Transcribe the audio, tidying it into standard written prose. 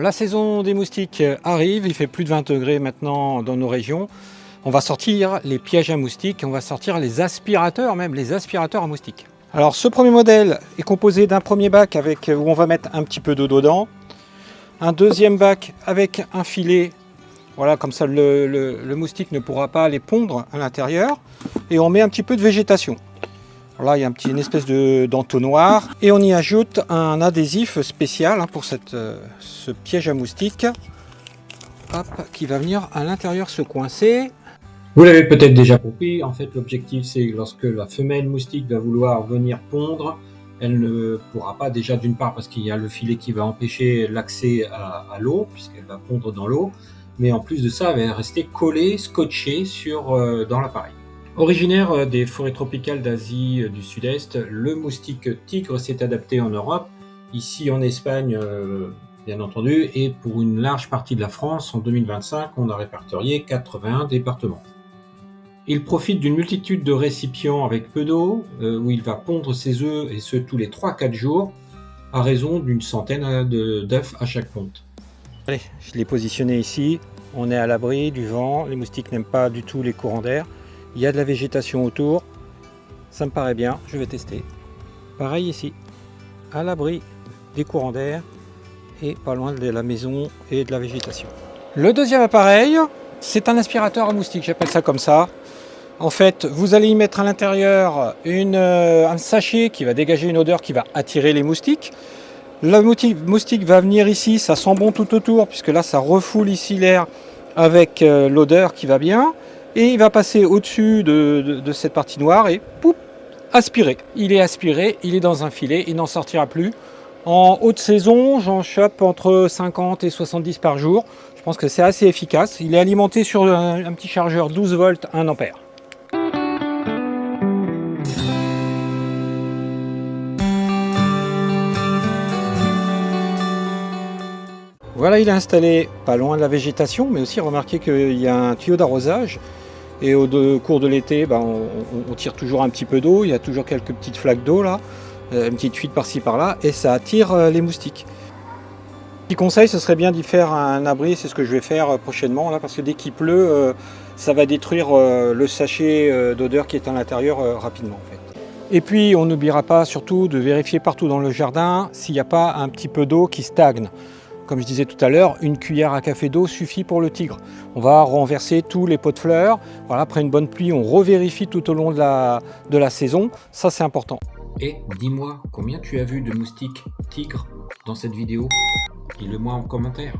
la saison des moustiques arrive, il fait plus de 20 degrés maintenant dans nos régions. On va sortir les pièges à moustiques, on va sortir les aspirateurs, même les aspirateurs à moustiques. Alors ce premier modèle est composé d'un premier bac où on va mettre un petit peu d'eau dedans, un deuxième bac avec un filet, voilà, comme ça le moustique ne pourra pas aller pondre à l'intérieur, et on met un petit peu de végétation. Alors là il y a une espèce d'entonnoir, et on y ajoute un adhésif spécial pour ce piège à moustiques, hop, qui va venir à l'intérieur se coincer. Vous l'avez peut-être déjà compris, en fait l'objectif c'est que lorsque la femelle moustique va vouloir venir pondre, elle ne pourra pas, déjà d'une part parce qu'il y a le filet qui va empêcher l'accès à l'eau, puisqu'elle va pondre dans l'eau, mais en plus de ça elle va rester collée, scotchée dans l'appareil. Originaire des forêts tropicales d'Asie du Sud-Est, le moustique tigre s'est adapté en Europe, ici en Espagne bien entendu, et pour une large partie de la France, en 2025, on a répertorié 81 départements. Il profite d'une multitude de récipients avec peu d'eau, où il va pondre ses œufs, et ce tous les 3-4 jours, à raison d'une centaine d'œufs à chaque ponte. Allez, je l'ai positionné ici, on est à l'abri du vent, les moustiques n'aiment pas du tout les courants d'air, il y a de la végétation autour, ça me paraît bien, je vais tester. Pareil ici, à l'abri des courants d'air, et pas loin de la maison et de la végétation. Le deuxième appareil, c'est un aspirateur à moustiques, j'appelle ça comme ça. En fait, vous allez y mettre à l'intérieur un sachet qui va dégager une odeur qui va attirer les moustiques. Le moustique va venir ici, ça sent bon tout autour, puisque là ça refoule ici l'air avec l'odeur qui va bien. Et il va passer au-dessus de cette partie noire et poup, aspirer. Il est aspiré, il est dans un filet, il n'en sortira plus. En haute saison, j'en chope entre 50 et 70 par jour. Je pense que c'est assez efficace. Il est alimenté sur un petit chargeur 12 volts 1 ampère. Voilà, il est installé pas loin de la végétation, mais aussi remarquez qu'il y a un tuyau d'arrosage. Et au cours de l'été, on tire toujours un petit peu d'eau, il y a toujours quelques petites flaques d'eau là, une petite fuite par-ci par-là, et ça attire les moustiques. Petit conseil, ce serait bien d'y faire un abri, c'est ce que je vais faire prochainement là, parce que dès qu'il pleut, ça va détruire le sachet d'odeur qui est à l'intérieur rapidement en fait. Et puis on n'oubliera pas surtout de vérifier partout dans le jardin s'il n'y a pas un petit peu d'eau qui stagne. Comme je disais tout à l'heure, une cuillère à café d'eau suffit pour le tigre. On va renverser tous les pots de fleurs. Voilà, après une bonne pluie, on revérifie tout au long de la saison. Ça, c'est important. Et dis-moi, combien tu as vu de moustiques tigres dans cette vidéo? Dis-le moi en commentaire.